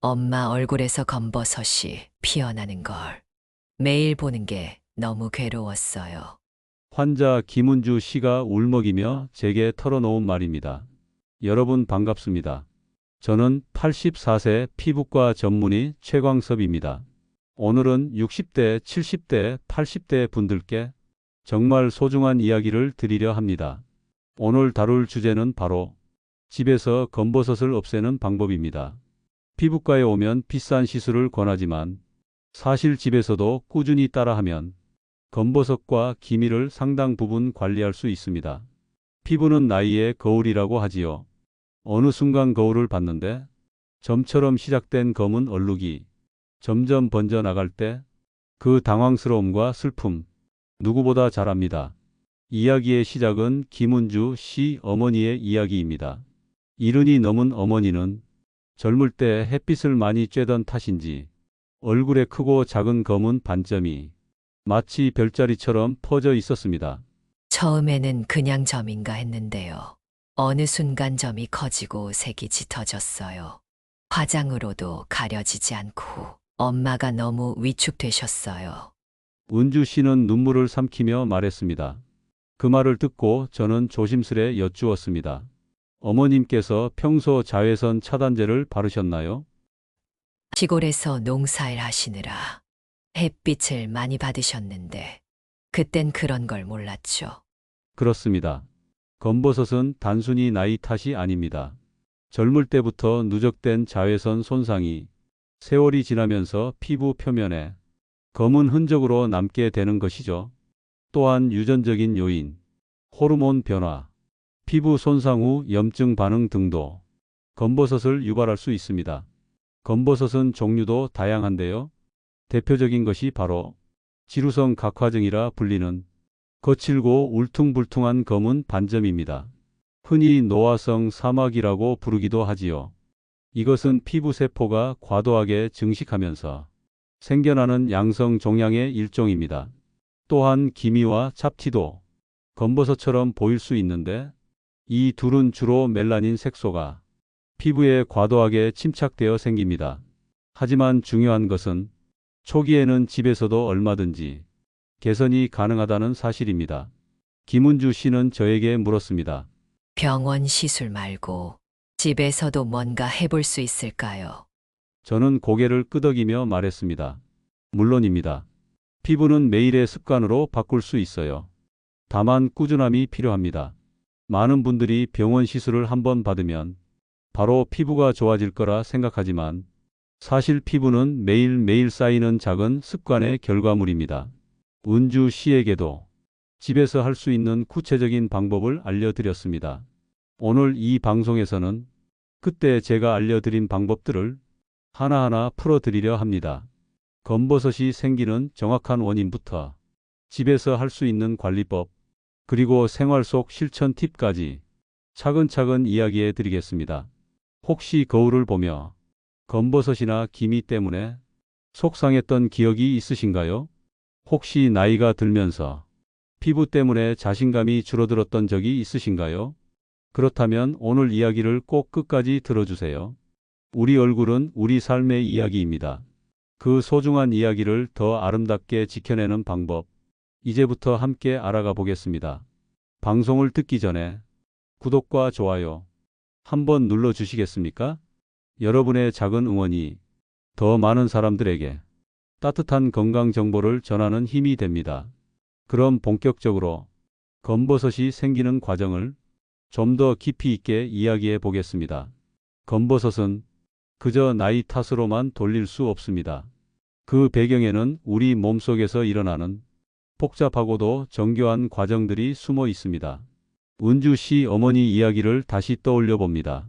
엄마 얼굴에서 검버섯이 피어나는 걸 매일 보는 게 너무 괴로웠어요. 환자 김은주 씨가 울먹이며 제게 털어놓은 말입니다. 여러분 반갑습니다. 저는 84세 피부과 전문의 최광섭입니다. 오늘은 60대, 70대, 80대 분들께 정말 소중한 이야기를 드리려 합니다. 오늘 다룰 주제는 바로 집에서 검버섯을 없애는 방법입니다. 피부과에 오면 비싼 시술을 권하지만 사실 집에서도 꾸준히 따라하면 검버섯과 기미를 상당 부분 관리할 수 있습니다. 피부는 나이의 거울이라고 하지요. 어느 순간 거울을 봤는데 점처럼 시작된 검은 얼룩이 점점 번져나갈 때 그 당황스러움과 슬픔 누구보다 잘 압니다. 이야기의 시작은 김은주 씨 어머니의 이야기입니다. 70이 넘은 어머니는 젊을 때 햇빛을 많이 쬐던 탓인지 얼굴에 크고 작은 검은 반점이 마치 별자리처럼 퍼져 있었습니다. 처음에는 그냥 점인가 했는데요. 어느 순간 점이 커지고 색이 짙어졌어요. 화장으로도 가려지지 않고 엄마가 너무 위축되셨어요. 은주 씨는 눈물을 삼키며 말했습니다. 그 말을 듣고 저는 조심스레 여쭈었습니다. 어머님께서 평소 자외선 차단제를 바르셨나요? 시골에서 농사일 하시느라 햇빛을 많이 받으셨는데 그땐 그런 걸 몰랐죠. 그렇습니다. 검버섯은 단순히 나이 탓이 아닙니다. 젊을 때부터 누적된 자외선 손상이 세월이 지나면서 피부 표면에 검은 흔적으로 남게 되는 것이죠. 또한 유전적인 요인, 호르몬 변화, 피부 손상 후 염증 반응 등도 검버섯을 유발할 수 있습니다. 검버섯은 종류도 다양한데요. 대표적인 것이 바로 지루성 각화증이라 불리는 거칠고 울퉁불퉁한 검은 반점입니다. 흔히 노화성 사막이라고 부르기도 하지요. 이것은 피부 세포가 과도하게 증식하면서 생겨나는 양성 종양의 일종입니다. 또한 기미와 잡티도 검버섯처럼 보일 수 있는데 이 둘은 주로 멜라닌 색소가 피부에 과도하게 침착되어 생깁니다. 하지만 중요한 것은 초기에는 집에서도 얼마든지 개선이 가능하다는 사실입니다. 김은주 씨는 저에게 물었습니다. 병원 시술 말고 집에서도 뭔가 해볼 수 있을까요? 저는 고개를 끄덕이며 말했습니다. 물론입니다. 피부는 매일의 습관으로 바꿀 수 있어요. 다만 꾸준함이 필요합니다. 많은 분들이 병원 시술을 한번 받으면 바로 피부가 좋아질 거라 생각하지만 사실 피부는 매일매일 쌓이는 작은 습관의 결과물입니다. 은주 씨에게도 집에서 할 수 있는 구체적인 방법을 알려드렸습니다. 오늘 이 방송에서는 그때 제가 알려드린 방법들을 하나하나 풀어드리려 합니다. 검버섯이 생기는 정확한 원인부터 집에서 할 수 있는 관리법, 그리고 생활 속 실천 팁까지 차근차근 이야기해 드리겠습니다. 혹시 거울을 보며 검버섯이나 기미 때문에 속상했던 기억이 있으신가요? 혹시 나이가 들면서 피부 때문에 자신감이 줄어들었던 적이 있으신가요? 그렇다면 오늘 이야기를 꼭 끝까지 들어주세요. 우리 얼굴은 우리 삶의 이야기입니다. 그 소중한 이야기를 더 아름답게 지켜내는 방법, 이제부터 함께 알아가 보겠습니다. 방송을 듣기 전에 구독과 좋아요 한번 눌러주시겠습니까? 여러분의 작은 응원이 더 많은 사람들에게 따뜻한 건강 정보를 전하는 힘이 됩니다. 그럼 본격적으로 검버섯이 생기는 과정을 좀 더 깊이 있게 이야기해 보겠습니다. 검버섯은 그저 나이 탓으로만 돌릴 수 없습니다. 그 배경에는 우리 몸속에서 일어나는 복잡하고도 정교한 과정들이 숨어 있습니다. 은주 씨 어머니 이야기를 다시 떠올려 봅니다.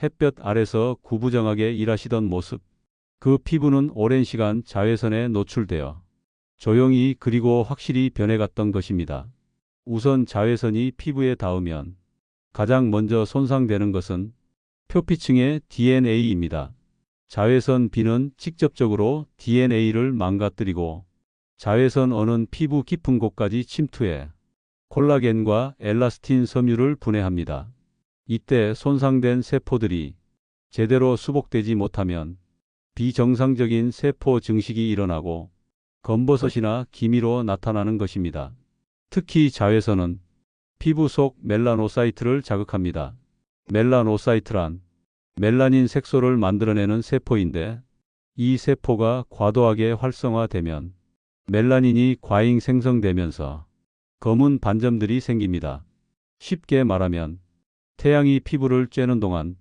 햇볕 아래서 구부정하게 일하시던 모습. 그 피부는 오랜 시간 자외선에 노출되어 조용히 그리고 확실히 변해갔던 것입니다. 우선 자외선이 피부에 닿으면 가장 먼저 손상되는 것은 표피층의 DNA입니다. 자외선 B는 직접적으로 DNA를 망가뜨리고 자외선 O는 피부 깊은 곳까지 침투해 콜라겐과 엘라스틴 섬유를 분해합니다. 이때 손상된 세포들이 제대로 수복되지 못하면 비정상적인 세포 증식이 일어나고 검버섯이나 기미로 나타나는 것입니다. 특히 자외선은 피부 속 멜라노사이트를 자극합니다. 멜라노사이트란 멜라닌 색소를 만들어내는 세포인데 이 세포가 과도하게 활성화되면 멜라닌이 과잉 생성되면서 검은 반점들이 생깁니다. 쉽게 말하면 태양이 피부를 쬐는 동안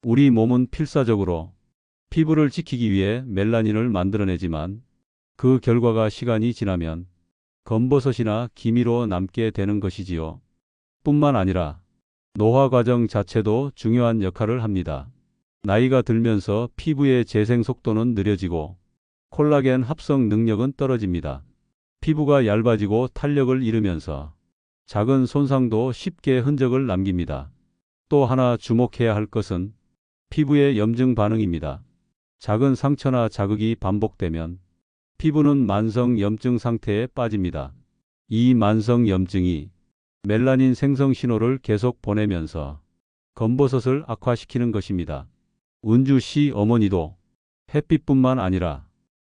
우리 몸은 필사적으로 피부를 지키기 위해 멜라닌을 만들어내지만 그 결과가 시간이 지나면 검버섯이나 기미로 남게 되는 것이지요. 뿐만 아니라 노화 과정 자체도 중요한 역할을 합니다. 나이가 들면서 피부의 재생 속도는 느려지고 콜라겐 합성 능력은 떨어집니다. 피부가 얇아지고 탄력을 잃으면서 작은 손상도 쉽게 흔적을 남깁니다. 또 하나 주목해야 할 것은 피부의 염증 반응입니다. 작은 상처나 자극이 반복되면 피부는 만성 염증 상태에 빠집니다. 이 만성 염증이 멜라닌 생성 신호를 계속 보내면서 검버섯을 악화시키는 것입니다. 은주 씨 어머니도 햇빛뿐만 아니라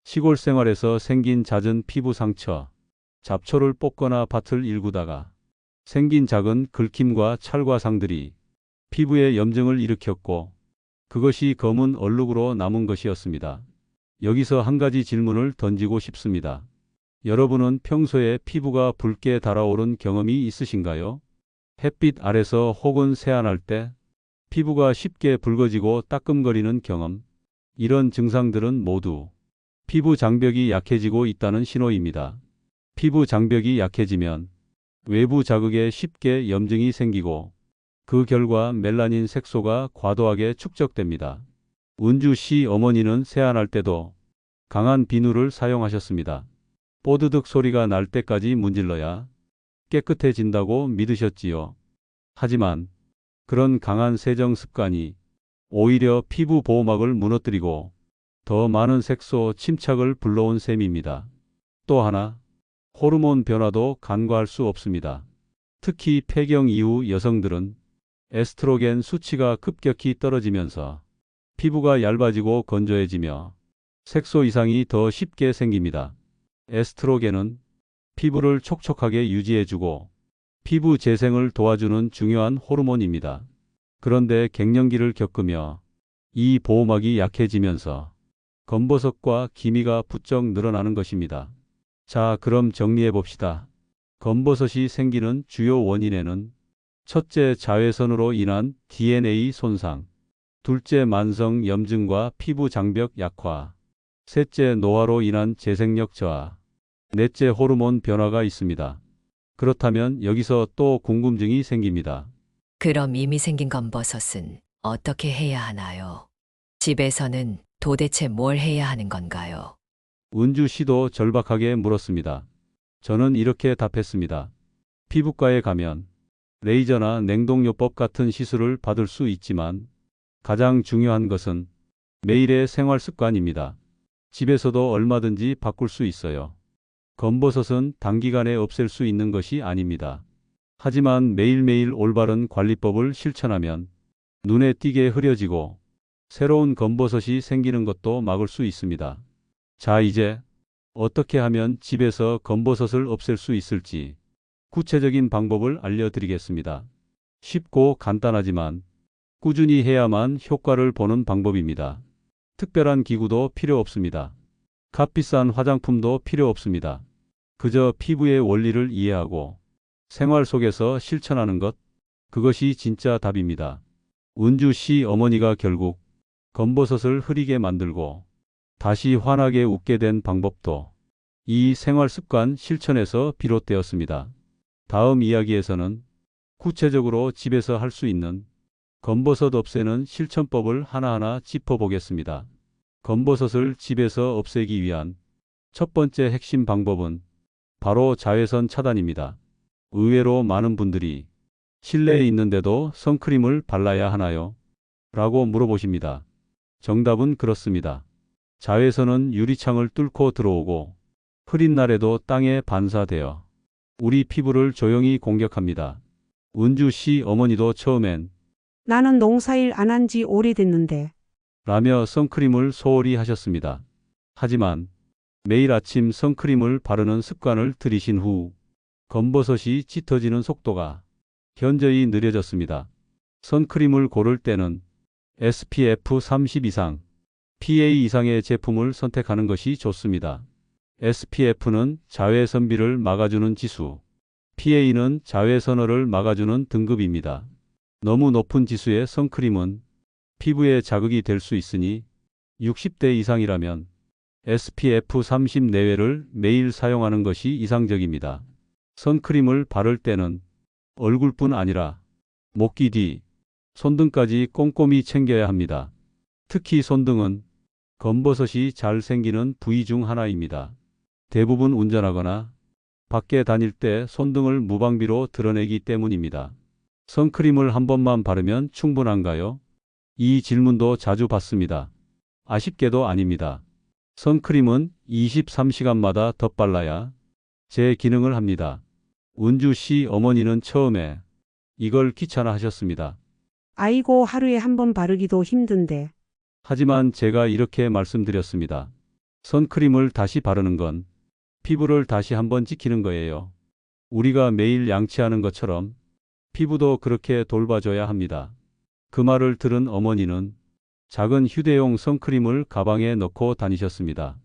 시골 생활에서 생긴 잦은 피부 상처, 잡초를 뽑거나 밭을 일구다가 생긴 작은 긁힘과 찰과상들이 피부에 염증을 일으켰고 그것이 검은 얼룩으로 남은 것이었습니다. 여기서 한 가지 질문을 던지고 싶습니다. 여러분은 평소에 피부가 붉게 달아오른 경험이 있으신가요? 햇빛 아래서 혹은 세안할 때 피부가 쉽게 붉어지고 따끔거리는 경험. 이런 증상들은 모두 피부 장벽이 약해지고 있다는 신호입니다. 피부 장벽이 약해지면 외부 자극에 쉽게 염증이 생기고 그 결과 멜라닌 색소가 과도하게 축적됩니다. 은주 씨 어머니는 세안할 때도 강한 비누를 사용하셨습니다. 뽀드득 소리가 날 때까지 문질러야 깨끗해진다고 믿으셨지요. 하지만 그런 강한 세정 습관이 오히려 피부 보호막을 무너뜨리고 더 많은 색소 침착을 불러온 셈입니다. 또 하나, 호르몬 변화도 간과할 수 없습니다. 특히 폐경 이후 여성들은 에스트로겐 수치가 급격히 떨어지면서 피부가 얇아지고 건조해지며 색소 이상이 더 쉽게 생깁니다. 에스트로겐은 피부를 촉촉하게 유지해주고 피부 재생을 도와주는 중요한 호르몬입니다. 그런데 갱년기를 겪으며 이 보호막이 약해지면서 검버섯과 기미가 부쩍 늘어나는 것입니다. 자, 그럼 정리해 봅시다. 검버섯이 생기는 주요 원인에는 첫째, 자외선으로 인한 DNA 손상, 둘째, 만성 염증과 피부 장벽 약화, 셋째, 노화로 인한 재생력 저하, 넷째, 호르몬 변화가 있습니다. 그렇다면 여기서 또 궁금증이 생깁니다. 그럼 이미 생긴 검버섯은 어떻게 해야 하나요? 집에서는 도대체 뭘 해야 하는 건가요? 은주 씨도 절박하게 물었습니다. 저는 이렇게 답했습니다. 피부과에 가면 레이저나 냉동요법 같은 시술을 받을 수 있지만 가장 중요한 것은 매일의 생활 습관입니다. 집에서도 얼마든지 바꿀 수 있어요. 검버섯은 단기간에 없앨 수 있는 것이 아닙니다. 하지만 매일매일 올바른 관리법을 실천하면 눈에 띄게 흐려지고 새로운 검버섯이 생기는 것도 막을 수 있습니다. 자, 이제 어떻게 하면 집에서 검버섯을 없앨 수 있을지 구체적인 방법을 알려드리겠습니다. 쉽고 간단하지만 꾸준히 해야만 효과를 보는 방법입니다. 특별한 기구도 필요 없습니다. 값비싼 화장품도 필요 없습니다. 그저 피부의 원리를 이해하고 생활 속에서 실천하는 것, 그것이 진짜 답입니다. 은주 씨 어머니가 결국 검버섯을 흐리게 만들고 다시 환하게 웃게 된 방법도 이 생활 습관 실천에서 비롯되었습니다. 다음 이야기에서는 구체적으로 집에서 할 수 있는 검버섯 없애는 실천법을 하나하나 짚어보겠습니다. 검버섯을 집에서 없애기 위한 첫 번째 핵심 방법은 바로 자외선 차단입니다. 의외로 많은 분들이 실내에 있는데도 선크림을 발라야 하나요? 라고 물어보십니다. 정답은 그렇습니다. 자외선은 유리창을 뚫고 들어오고 흐린 날에도 땅에 반사되어 우리 피부를 조용히 공격합니다. 은주 씨 어머니도 처음엔 나는 농사일 안 한 지 오래됐는데 라며 선크림을 소홀히 하셨습니다. 하지만 매일 아침 선크림을 바르는 습관을 들이신 후 검버섯이 짙어지는 속도가 현저히 느려졌습니다. 선크림을 고를 때는 SPF 30 이상, PA 이상의 제품을 선택하는 것이 좋습니다. SPF는 자외선비를 막아주는 지수, PA는 자외선어를 막아주는 등급입니다. 너무 높은 지수의 선크림은 피부에 자극이 될 수 있으니 60대 이상이라면 SPF 30 내외를 매일 사용하는 것이 이상적입니다. 선크림을 바를 때는 얼굴뿐 아니라 목기 뒤, 손등까지 꼼꼼히 챙겨야 합니다. 특히 손등은 검버섯이 잘 생기는 부위 중 하나입니다. 대부분 운전하거나 밖에 다닐 때 손등을 무방비로 드러내기 때문입니다. 선크림을 한 번만 바르면 충분한가요? 이 질문도 자주 받습니다. 아쉽게도 아닙니다. 선크림은 23시간마다 덧발라야 제 기능을 합니다. 은주 씨 어머니는 처음에 이걸 귀찮아 하셨습니다. 아이고, 하루에 한 번 바르기도 힘든데. 하지만 제가 이렇게 말씀드렸습니다. 선크림을 다시 바르는 건 피부를 다시 한번 지키는 거예요. 우리가 매일 양치하는 것처럼 피부도 그렇게 돌봐줘야 합니다. 그 말을 들은 어머니는 작은 휴대용 선크림을 가방에 넣고 다니셨습니다.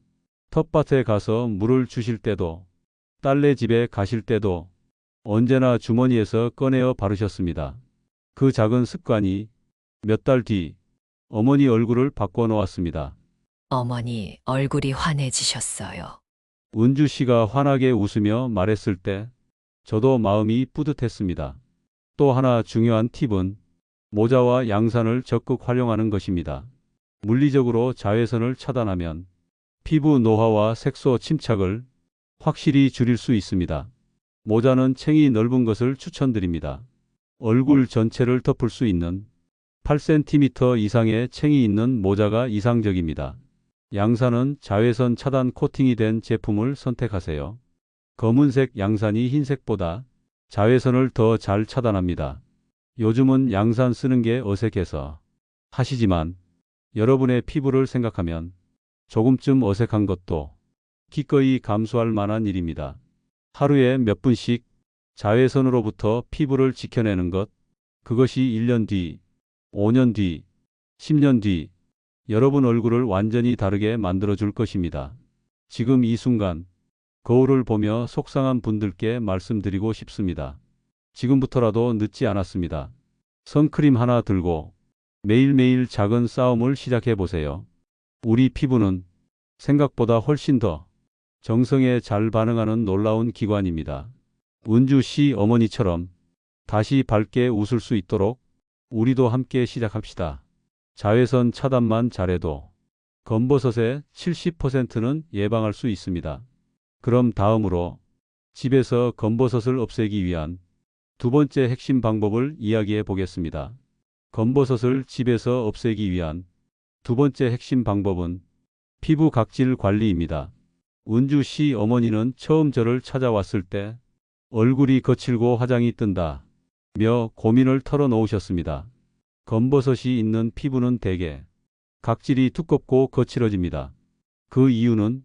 텃밭에 가서 물을 주실 때도, 딸네 집에 가실 때도 언제나 주머니에서 꺼내어 바르셨습니다. 그 작은 습관이 몇 달 뒤 어머니 얼굴을 바꿔놓았습니다. 어머니 얼굴이 환해지셨어요. 은주 씨가 환하게 웃으며 말했을 때 저도 마음이 뿌듯했습니다. 또 하나 중요한 팁은 모자와 양산을 적극 활용하는 것입니다. 물리적으로 자외선을 차단하면 피부 노화와 색소 침착을 확실히 줄일 수 있습니다. 모자는 챙이 넓은 것을 추천드립니다. 얼굴 전체를 덮을 수 있는 8cm 이상의 챙이 있는 모자가 이상적입니다. 양산은 자외선 차단 코팅이 된 제품을 선택하세요. 검은색 양산이 흰색보다 자외선을 더 잘 차단합니다. 요즘은 양산 쓰는 게 어색해서 하시지만 여러분의 피부를 생각하면 조금쯤 어색한 것도 기꺼이 감수할 만한 일입니다. 하루에 몇 분씩 자외선으로부터 피부를 지켜내는 것, 그것이 1년 뒤, 5년 뒤, 10년 뒤 여러분 얼굴을 완전히 다르게 만들어줄 것입니다. 지금 이 순간 거울을 보며 속상한 분들께 말씀드리고 싶습니다. 지금부터라도 늦지 않았습니다. 선크림 하나 들고 매일매일 작은 싸움을 시작해 보세요. 우리 피부는 생각보다 훨씬 더 정성에 잘 반응하는 놀라운 기관입니다. 은주 씨 어머니처럼 다시 밝게 웃을 수 있도록 우리도 함께 시작합시다. 자외선 차단만 잘해도 검버섯의 70%는 예방할 수 있습니다. 그럼 다음으로 집에서 검버섯을 없애기 위한 두 번째 핵심 방법을 이야기해 보겠습니다. 검버섯을 집에서 없애기 위한 두 번째 핵심 방법은 피부 각질 관리입니다. 은주 씨 어머니는 처음 저를 찾아왔을 때 얼굴이 거칠고 화장이 뜬다 며 고민을 털어놓으셨습니다. 검버섯이 있는 피부는 대개 각질이 두껍고 거칠어집니다. 그 이유는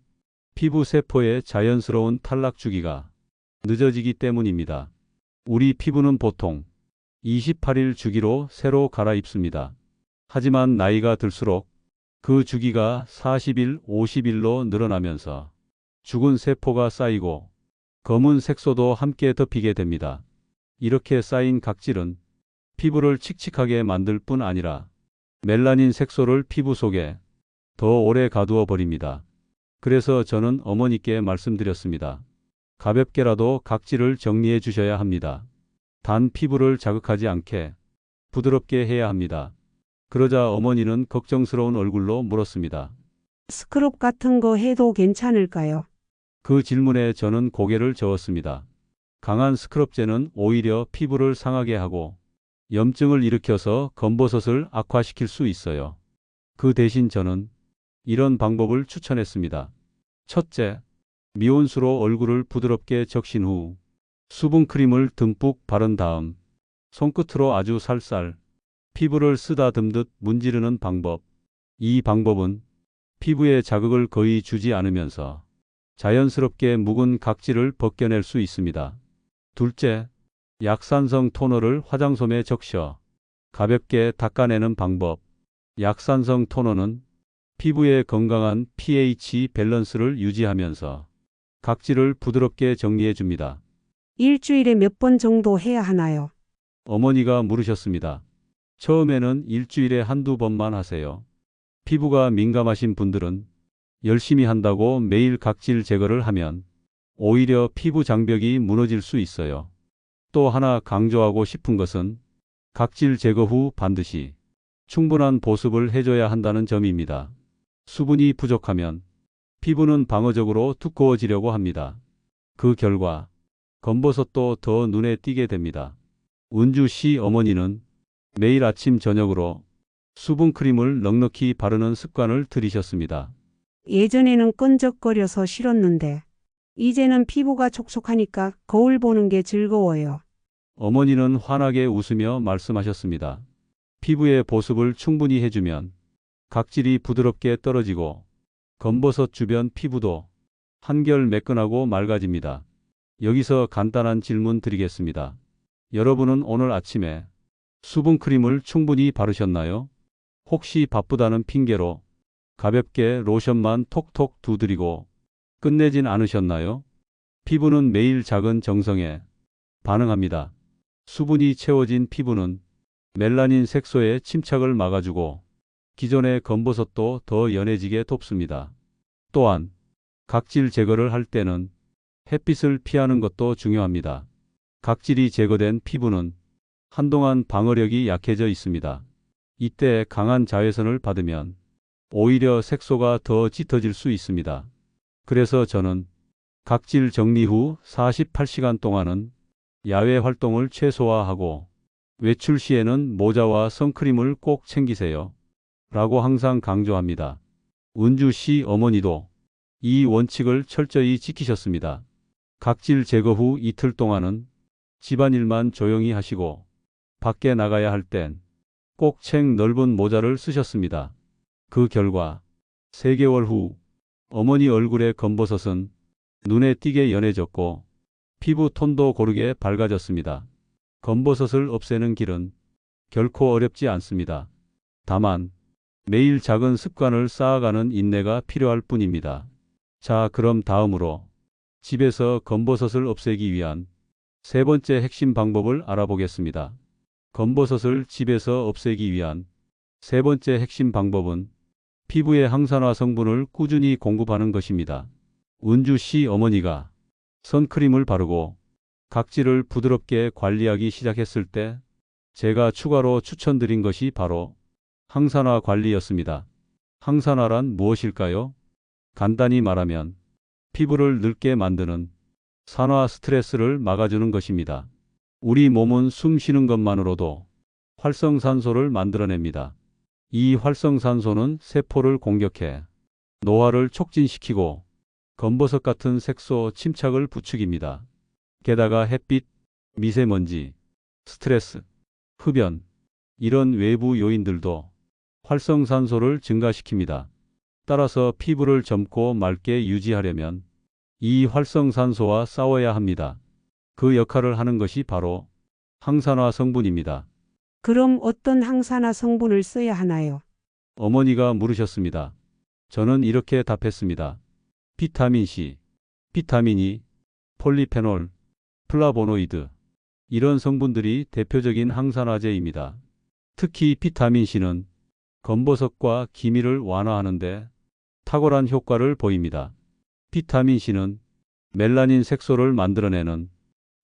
피부 세포의 자연스러운 탈락 주기가 늦어지기 때문입니다. 우리 피부는 보통 28일 주기로 새로 갈아입습니다. 하지만 나이가 들수록 그 주기가 40일, 50일로 늘어나면서 죽은 세포가 쌓이고 검은 색소도 함께 덮이게 됩니다. 이렇게 쌓인 각질은 피부를 칙칙하게 만들 뿐 아니라 멜라닌 색소를 피부 속에 더 오래 가두어 버립니다. 그래서 저는 어머니께 말씀드렸습니다. 가볍게라도 각질을 정리해 주셔야 합니다. 단 피부를 자극하지 않게 부드럽게 해야 합니다. 그러자 어머니는 걱정스러운 얼굴로 물었습니다. 스크럽 같은 거 해도 괜찮을까요? 그 질문에 저는 고개를 저었습니다. 강한 스크럽제는 오히려 피부를 상하게 하고 염증을 일으켜서 검버섯을 악화시킬 수 있어요. 그 대신 저는 이런 방법을 추천했습니다. 첫째, 미온수로 얼굴을 부드럽게 적신 후 수분크림을 듬뿍 바른 다음 손끝으로 아주 살살 피부를 쓰다듬듯 문지르는 방법. 이 방법은 피부에 자극을 거의 주지 않으면서 자연스럽게 묵은 각질을 벗겨낼 수 있습니다. 둘째, 약산성 토너를 화장솜에 적셔 가볍게 닦아내는 방법. 약산성 토너는 피부의 건강한 pH 밸런스를 유지하면서 각질을 부드럽게 정리해 줍니다. 일주일에 몇 번 정도 해야 하나요? 어머니가 물으셨습니다. 처음에는 일주일에 한두 번만 하세요. 피부가 민감하신 분들은 열심히 한다고 매일 각질 제거를 하면 오히려 피부 장벽이 무너질 수 있어요. 또 하나 강조하고 싶은 것은 각질 제거 후 반드시 충분한 보습을 해줘야 한다는 점입니다. 수분이 부족하면 피부는 방어적으로 두꺼워지려고 합니다. 그 결과 검버섯도 더 눈에 띄게 됩니다. 은주 씨 어머니는 매일 아침 저녁으로 수분크림을 넉넉히 바르는 습관을 들이셨습니다. 예전에는 끈적거려서 싫었는데, 이제는 피부가 촉촉하니까 거울 보는 게 즐거워요. 어머니는 환하게 웃으며 말씀하셨습니다. 피부에 보습을 충분히 해주면 각질이 부드럽게 떨어지고 검버섯 주변 피부도 한결 매끈하고 맑아집니다. 여기서 간단한 질문 드리겠습니다. 여러분은 오늘 아침에 수분크림을 충분히 바르셨나요? 혹시 바쁘다는 핑계로 가볍게 로션만 톡톡 두드리고 끝내진 않으셨나요? 피부는 매일 작은 정성에 반응합니다. 수분이 채워진 피부는 멜라닌 색소의 침착을 막아주고 기존의 검버섯도 더 연해지게 돕습니다. 또한 각질 제거를 할 때는 햇빛을 피하는 것도 중요합니다. 각질이 제거된 피부는 한동안 방어력이 약해져 있습니다. 이때 강한 자외선을 받으면 오히려 색소가 더 짙어질 수 있습니다. 그래서 저는 각질 정리 후 48시간 동안은 야외 활동을 최소화하고 외출 시에는 모자와 선크림을 꼭 챙기세요. 라고 항상 강조합니다. 은주 씨 어머니도 이 원칙을 철저히 지키셨습니다. 각질 제거 후 이틀 동안은 집안일만 조용히 하시고 밖에 나가야 할 땐 꼭 책 넓은 모자를 쓰셨습니다. 그 결과 3개월 후 어머니 얼굴의 검버섯은 눈에 띄게 연해졌고 피부 톤도 고르게 밝아졌습니다. 검버섯을 없애는 길은 결코 어렵지 않습니다. 다만 매일 작은 습관을 쌓아가는 인내가 필요할 뿐입니다. 자, 그럼 다음으로 집에서 검버섯을 없애기 위한 세 번째 핵심 방법을 알아보겠습니다. 검버섯을 집에서 없애기 위한 세 번째 핵심 방법은 피부에 항산화 성분을 꾸준히 공급하는 것입니다. 은주 씨 어머니가 선크림을 바르고 각질을 부드럽게 관리하기 시작했을 때 제가 추가로 추천드린 것이 바로 항산화 관리였습니다. 항산화란 무엇일까요? 간단히 말하면 피부를 늙게 만드는 산화 스트레스를 막아주는 것입니다. 우리 몸은 숨 쉬는 것만으로도 활성산소를 만들어냅니다. 이 활성산소는 세포를 공격해 노화를 촉진시키고 검버섯 같은 색소 침착을 부추깁니다. 게다가 햇빛, 미세먼지, 스트레스, 흡연, 이런 외부 요인들도 활성산소를 증가시킵니다. 따라서 피부를 젊고 맑게 유지하려면 이 활성산소와 싸워야 합니다. 그 역할을 하는 것이 바로 항산화 성분입니다. 그럼 어떤 항산화 성분을 써야 하나요? 어머니가 물으셨습니다. 저는 이렇게 답했습니다. 비타민 C, 비타민 E, 폴리페놀, 플라보노이드, 이런 성분들이 대표적인 항산화제입니다. 특히 비타민 C는 검버섯과 기미를 완화하는데 탁월한 효과를 보입니다. 비타민 C는 멜라닌 색소를 만들어내는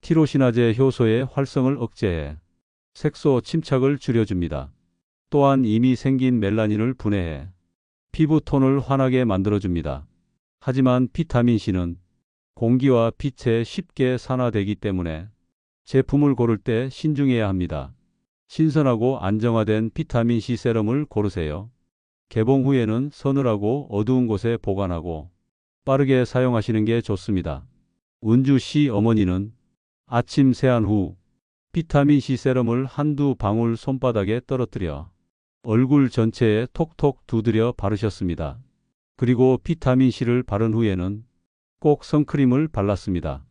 티로시나제 효소의 활성을 억제해 색소 침착을 줄여줍니다. 또한 이미 생긴 멜라닌을 분해해 피부 톤을 환하게 만들어줍니다. 하지만 비타민 C는 공기와 빛에 쉽게 산화되기 때문에 제품을 고를 때 신중해야 합니다. 신선하고 안정화된 비타민 C 세럼을 고르세요. 개봉 후에는 서늘하고 어두운 곳에 보관하고 빠르게 사용하시는 게 좋습니다. 은주 씨 어머니는 아침 세안 후 비타민 C 세럼을 한두 방울 손바닥에 떨어뜨려 얼굴 전체에 톡톡 두드려 바르셨습니다. 그리고 비타민C를 바른 후에는 꼭 선크림을 발랐습니다.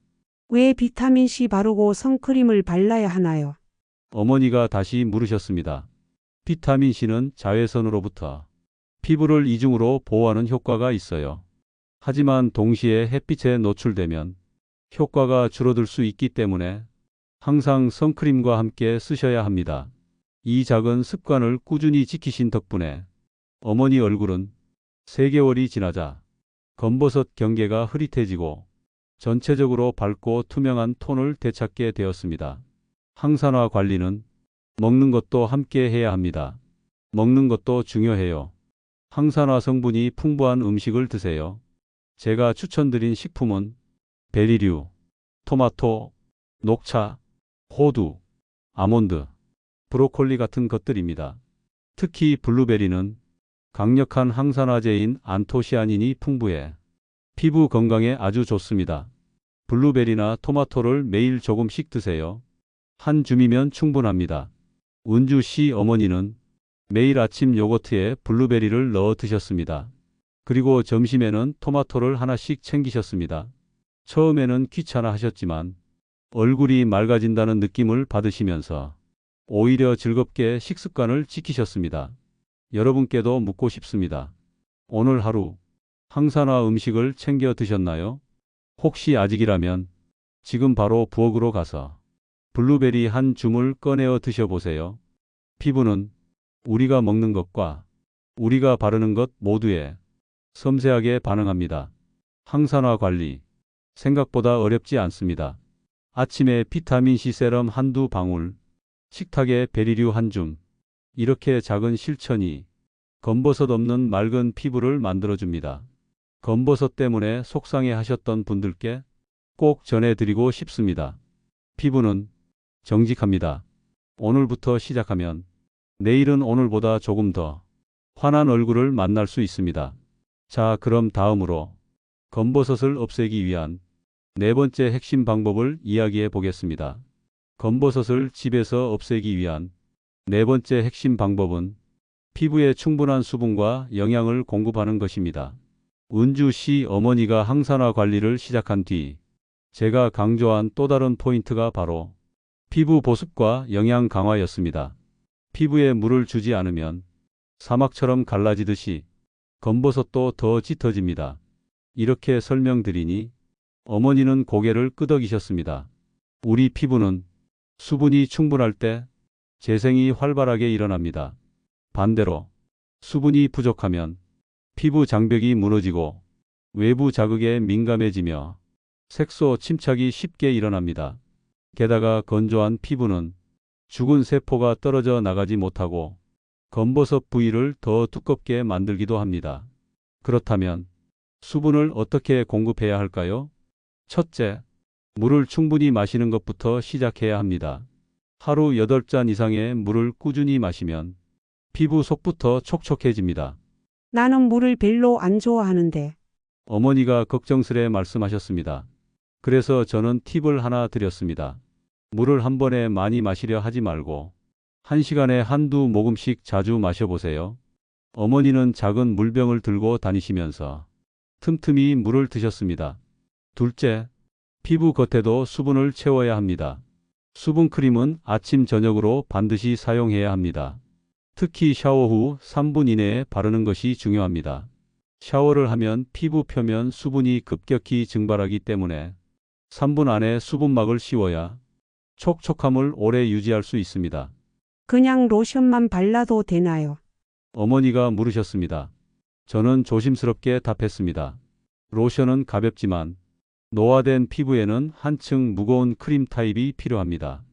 왜 비타민C 바르고 선크림을 발라야 하나요? 어머니가 다시 물으셨습니다. 비타민C는 자외선으로부터 피부를 이중으로 보호하는 효과가 있어요. 하지만 동시에 햇빛에 노출되면 효과가 줄어들 수 있기 때문에 항상 선크림과 함께 쓰셔야 합니다. 이 작은 습관을 꾸준히 지키신 덕분에 어머니 얼굴은 3개월이 지나자 검버섯 경계가 흐릿해지고 전체적으로 밝고 투명한 톤을 되찾게 되었습니다. 항산화 관리는 먹는 것도 함께 해야 합니다. 먹는 것도 중요해요. 항산화 성분이 풍부한 음식을 드세요. 제가 추천드린 식품은 베리류, 토마토, 녹차, 호두, 아몬드, 브로콜리 같은 것들입니다. 특히 블루베리는 강력한 항산화제인 안토시아닌이 풍부해 피부 건강에 아주 좋습니다. 블루베리나 토마토를 매일 조금씩 드세요. 한 줌이면 충분합니다. 은주 씨 어머니는 매일 아침 요거트에 블루베리를 넣어 드셨습니다. 그리고 점심에는 토마토를 하나씩 챙기셨습니다. 처음에는 귀찮아 하셨지만 얼굴이 맑아진다는 느낌을 받으시면서 오히려 즐겁게 식습관을 지키셨습니다. 여러분께도 묻고 싶습니다. 오늘 하루 항산화 음식을 챙겨 드셨나요? 혹시 아직이라면 지금 바로 부엌으로 가서 블루베리 한 줌을 꺼내어 드셔보세요. 피부는 우리가 먹는 것과 우리가 바르는 것 모두에 섬세하게 반응합니다. 항산화 관리, 생각보다 어렵지 않습니다. 아침에 비타민C 세럼 한두 방울, 식탁에 베리류 한 줌, 이렇게 작은 실천이 검버섯 없는 맑은 피부를 만들어줍니다. 검버섯 때문에 속상해 하셨던 분들께 꼭 전해드리고 싶습니다. 피부는 정직합니다. 오늘부터 시작하면 내일은 오늘보다 조금 더 환한 얼굴을 만날 수 있습니다. 자, 그럼 다음으로 검버섯을 없애기 위한 4번째 핵심 방법을 이야기해 보겠습니다. 검버섯을 집에서 없애기 위한 4번째 핵심 방법은 피부에 충분한 수분과 영양을 공급하는 것입니다. 은주 씨 어머니가 항산화 관리를 시작한 뒤 제가 강조한 또 다른 포인트가 바로 피부 보습과 영양 강화였습니다. 피부에 물을 주지 않으면 사막처럼 갈라지듯이 검버섯도 더 짙어집니다. 이렇게 설명드리니 어머니는 고개를 끄덕이셨습니다. 우리 피부는 수분이 충분할 때 재생이 활발하게 일어납니다. 반대로 수분이 부족하면 피부 장벽이 무너지고 외부 자극에 민감해지며 색소 침착이 쉽게 일어납니다. 게다가 건조한 피부는 죽은 세포가 떨어져 나가지 못하고 검버섯 부위를 더 두껍게 만들기도 합니다. 그렇다면 수분을 어떻게 공급해야 할까요? 첫째, 물을 충분히 마시는 것부터 시작해야 합니다. 하루 8잔 이상의 물을 꾸준히 마시면 피부 속부터 촉촉해집니다. 나는 물을 별로 안 좋아하는데. 어머니가 걱정스레 말씀하셨습니다. 그래서 저는 팁을 하나 드렸습니다. 물을 한 번에 많이 마시려 하지 말고 1시간에 한두 모금씩 자주 마셔보세요. 어머니는 작은 물병을 들고 다니시면서 틈틈이 물을 드셨습니다. 둘째, 피부 겉에도 수분을 채워야 합니다. 수분크림은 아침 저녁으로 반드시 사용해야 합니다. 특히 샤워 후 3분 이내에 바르는 것이 중요합니다. 샤워를 하면 피부 표면 수분이 급격히 증발하기 때문에 3분 안에 수분막을 씌워야 촉촉함을 오래 유지할 수 있습니다. 그냥 로션만 발라도 되나요? 어머니가 물으셨습니다. 저는 조심스럽게 답했습니다. 로션은 가볍지만 노화된 피부에는 한층 무거운 크림 타입이 필요합니다.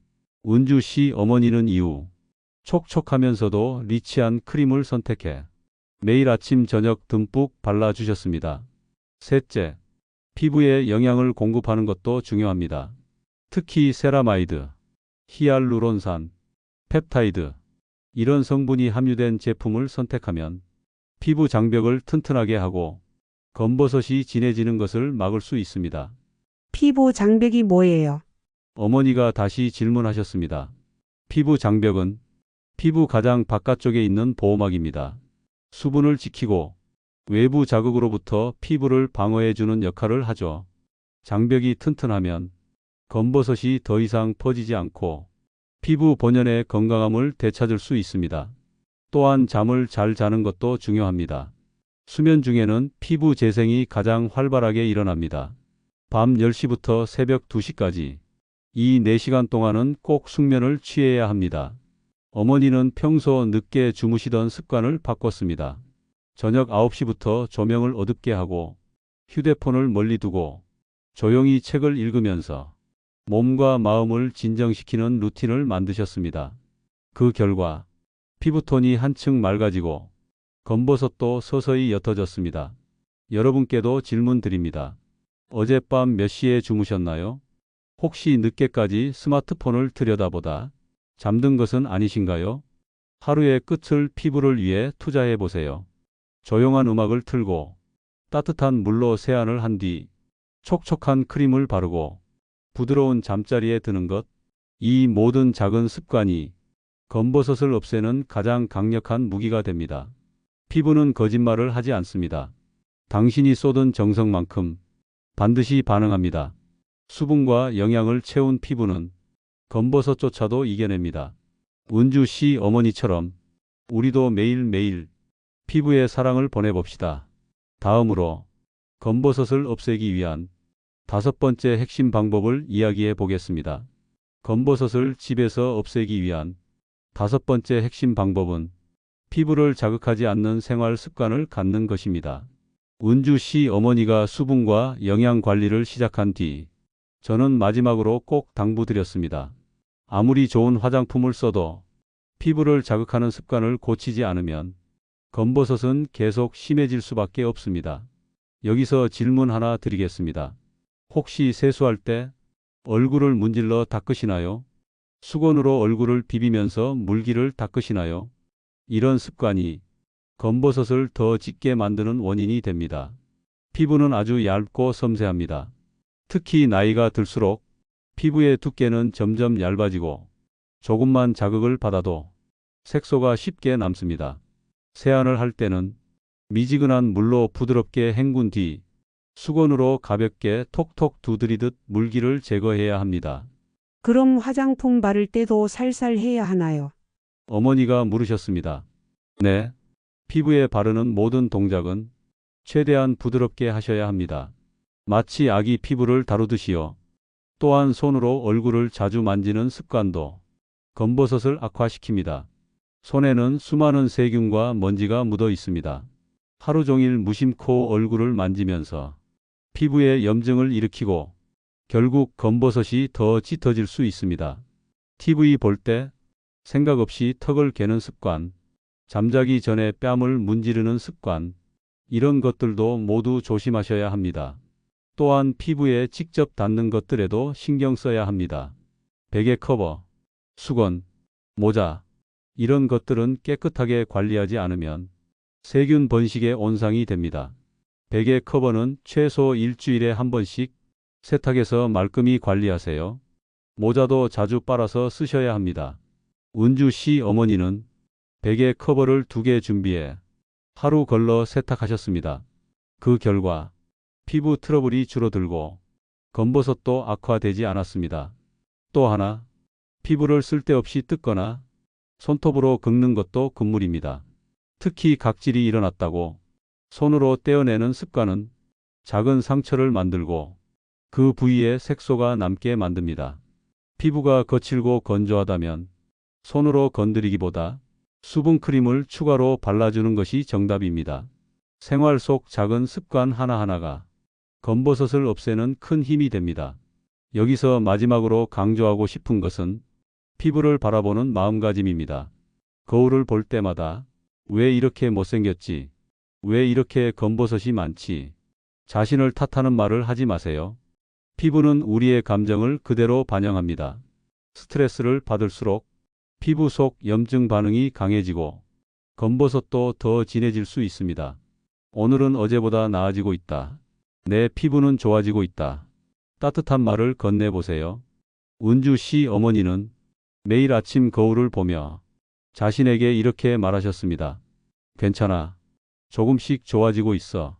은주 씨 어머니는 이후 촉촉하면서도 리치한 크림을 선택해 매일 아침 저녁 듬뿍 발라주셨습니다. 셋째, 피부에 영양을 공급하는 것도 중요합니다. 특히 세라마이드, 히알루론산, 펩타이드, 이런 성분이 함유된 제품을 선택하면 피부 장벽을 튼튼하게 하고 검버섯이 진해지는 것을 막을 수 있습니다. 피부 장벽이 뭐예요? 어머니가 다시 질문하셨습니다. 피부 장벽은 피부 가장 바깥쪽에 있는 보호막입니다. 수분을 지키고 외부 자극으로부터 피부를 방어해주는 역할을 하죠. 장벽이 튼튼하면 검버섯이 더 이상 퍼지지 않고 피부 본연의 건강함을 되찾을 수 있습니다. 또한 잠을 잘 자는 것도 중요합니다. 수면 중에는 피부 재생이 가장 활발하게 일어납니다. 밤 10시부터 새벽 2시까지 이 4시간 동안은 꼭 숙면을 취해야 합니다. 어머니는 평소 늦게 주무시던 습관을 바꿨습니다. 저녁 9시부터 조명을 어둡게 하고 휴대폰을 멀리 두고 조용히 책을 읽으면서 몸과 마음을 진정시키는 루틴을 만드셨습니다. 그 결과 피부톤이 한층 맑아지고 검버섯도 서서히 옅어졌습니다. 여러분께도 질문 드립니다. 어젯밤 몇 시에 주무셨나요? 혹시 늦게까지 스마트폰을 들여다보다 잠든 것은 아니신가요? 하루의 끝을 피부를 위해 투자해 보세요. 조용한 음악을 틀고 따뜻한 물로 세안을 한 뒤 촉촉한 크림을 바르고 부드러운 잠자리에 드는 것, 이 모든 작은 습관이 검버섯을 없애는 가장 강력한 무기가 됩니다. 피부는 거짓말을 하지 않습니다. 당신이 쏟은 정성만큼 반드시 반응합니다. 수분과 영양을 채운 피부는 검버섯조차도 이겨냅니다. 은주 씨 어머니처럼 우리도 매일매일 피부에 사랑을 보내봅시다. 다음으로 검버섯을 없애기 위한 5번째 핵심 방법을 이야기해 보겠습니다. 검버섯을 집에서 없애기 위한 5번째 핵심 방법은 피부를 자극하지 않는 생활 습관을 갖는 것입니다. 은주 씨 어머니가 수분과 영양 관리를 시작한 뒤 저는 마지막으로 꼭 당부드렸습니다. 아무리 좋은 화장품을 써도 피부를 자극하는 습관을 고치지 않으면 검버섯은 계속 심해질 수밖에 없습니다. 여기서 질문 하나 드리겠습니다. 혹시 세수할 때 얼굴을 문질러 닦으시나요? 수건으로 얼굴을 비비면서 물기를 닦으시나요? 이런 습관이 검버섯을 더 짙게 만드는 원인이 됩니다. 피부는 아주 얇고 섬세합니다. 특히 나이가 들수록 피부의 두께는 점점 얇아지고 조금만 자극을 받아도 색소가 쉽게 남습니다. 세안을 할 때는 미지근한 물로 부드럽게 헹군 뒤 수건으로 가볍게 톡톡 두드리듯 물기를 제거해야 합니다. 그럼 화장품 바를 때도 살살 해야 하나요? 어머니가 물으셨습니다. 네. 피부에 바르는 모든 동작은 최대한 부드럽게 하셔야 합니다. 마치 아기 피부를 다루듯이요. 또한 손으로 얼굴을 자주 만지는 습관도 검버섯을 악화시킵니다. 손에는 수많은 세균과 먼지가 묻어 있습니다. 하루 종일 무심코 얼굴을 만지면서 피부에 염증을 일으키고 결국 검버섯이 더 짙어질 수 있습니다. TV 볼 때 생각 없이 턱을 개는 습관, 잠자기 전에 뺨을 문지르는 습관, 이런 것들도 모두 조심하셔야 합니다. 또한 피부에 직접 닿는 것들에도 신경 써야 합니다. 베개 커버, 수건, 모자, 이런 것들은 깨끗하게 관리하지 않으면 세균 번식의 온상이 됩니다. 베개 커버는 최소 일주일에 한 번씩 세탁해서 말끔히 관리하세요. 모자도 자주 빨아서 쓰셔야 합니다. 은주 씨 어머니는 베개 커버를 2개 준비해 하루 걸러 세탁하셨습니다. 그 결과 피부 트러블이 줄어들고 검버섯도 악화되지 않았습니다. 또 하나, 피부를 쓸데없이 뜯거나 손톱으로 긁는 것도 금물입니다. 특히 각질이 일어났다고 손으로 떼어내는 습관은 작은 상처를 만들고 그 부위에 색소가 남게 만듭니다. 피부가 거칠고 건조하다면 손으로 건드리기보다 수분크림을 추가로 발라주는 것이 정답입니다. 생활 속 작은 습관 하나하나가 검버섯을 없애는 큰 힘이 됩니다. 여기서 마지막으로 강조하고 싶은 것은 피부를 바라보는 마음가짐입니다. 거울을 볼 때마다 왜 이렇게 못생겼지? 왜 이렇게 검버섯이 많지? 자신을 탓하는 말을 하지 마세요. 피부는 우리의 감정을 그대로 반영합니다. 스트레스를 받을수록 피부 속 염증 반응이 강해지고 검버섯도 더 진해질 수 있습니다. 오늘은 어제보다 나아지고 있다. 내 피부는 좋아지고 있다. 따뜻한 말을 건네보세요. 은주 씨 어머니는 매일 아침 거울을 보며 자신에게 이렇게 말하셨습니다. 괜찮아. 조금씩 좋아지고 있어.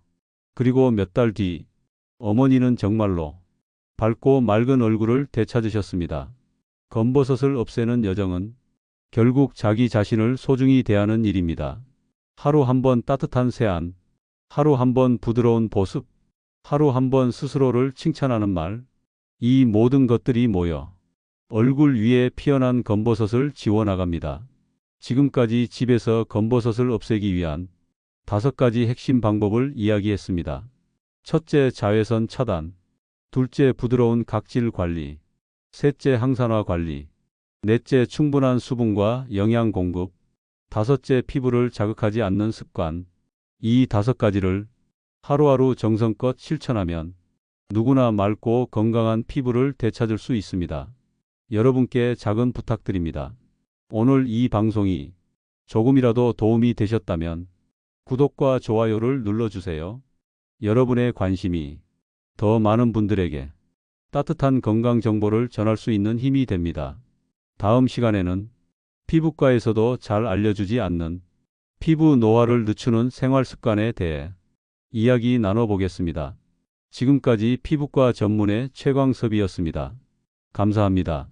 그리고 몇 달 뒤, 어머니는 정말로 밝고 맑은 얼굴을 되찾으셨습니다. 검버섯을 없애는 여정은 결국 자기 자신을 소중히 대하는 일입니다. 하루 한 번 따뜻한 세안, 하루 한 번 부드러운 보습, 하루 한 번 스스로를 칭찬하는 말, 이 모든 것들이 모여 얼굴 위에 피어난 검버섯을 지워나갑니다. 지금까지 집에서 검버섯을 없애기 위한 5가지 핵심 방법을 이야기했습니다. 첫째, 자외선 차단. 둘째, 부드러운 각질 관리. 셋째, 항산화 관리. 넷째, 충분한 수분과 영양 공급. 다섯째, 피부를 자극하지 않는 습관. 이 5가지를 하루하루 정성껏 실천하면 누구나 맑고 건강한 피부를 되찾을 수 있습니다. 여러분께 작은 부탁드립니다. 오늘 이 방송이 조금이라도 도움이 되셨다면 구독과 좋아요를 눌러주세요. 여러분의 관심이 더 많은 분들에게 따뜻한 건강 정보를 전할 수 있는 힘이 됩니다. 다음 시간에는 피부과에서도 잘 알려주지 않는 피부 노화를 늦추는 생활 습관에 대해 이야기 나눠보겠습니다. 지금까지 피부과 전문의 최광섭이었습니다. 감사합니다.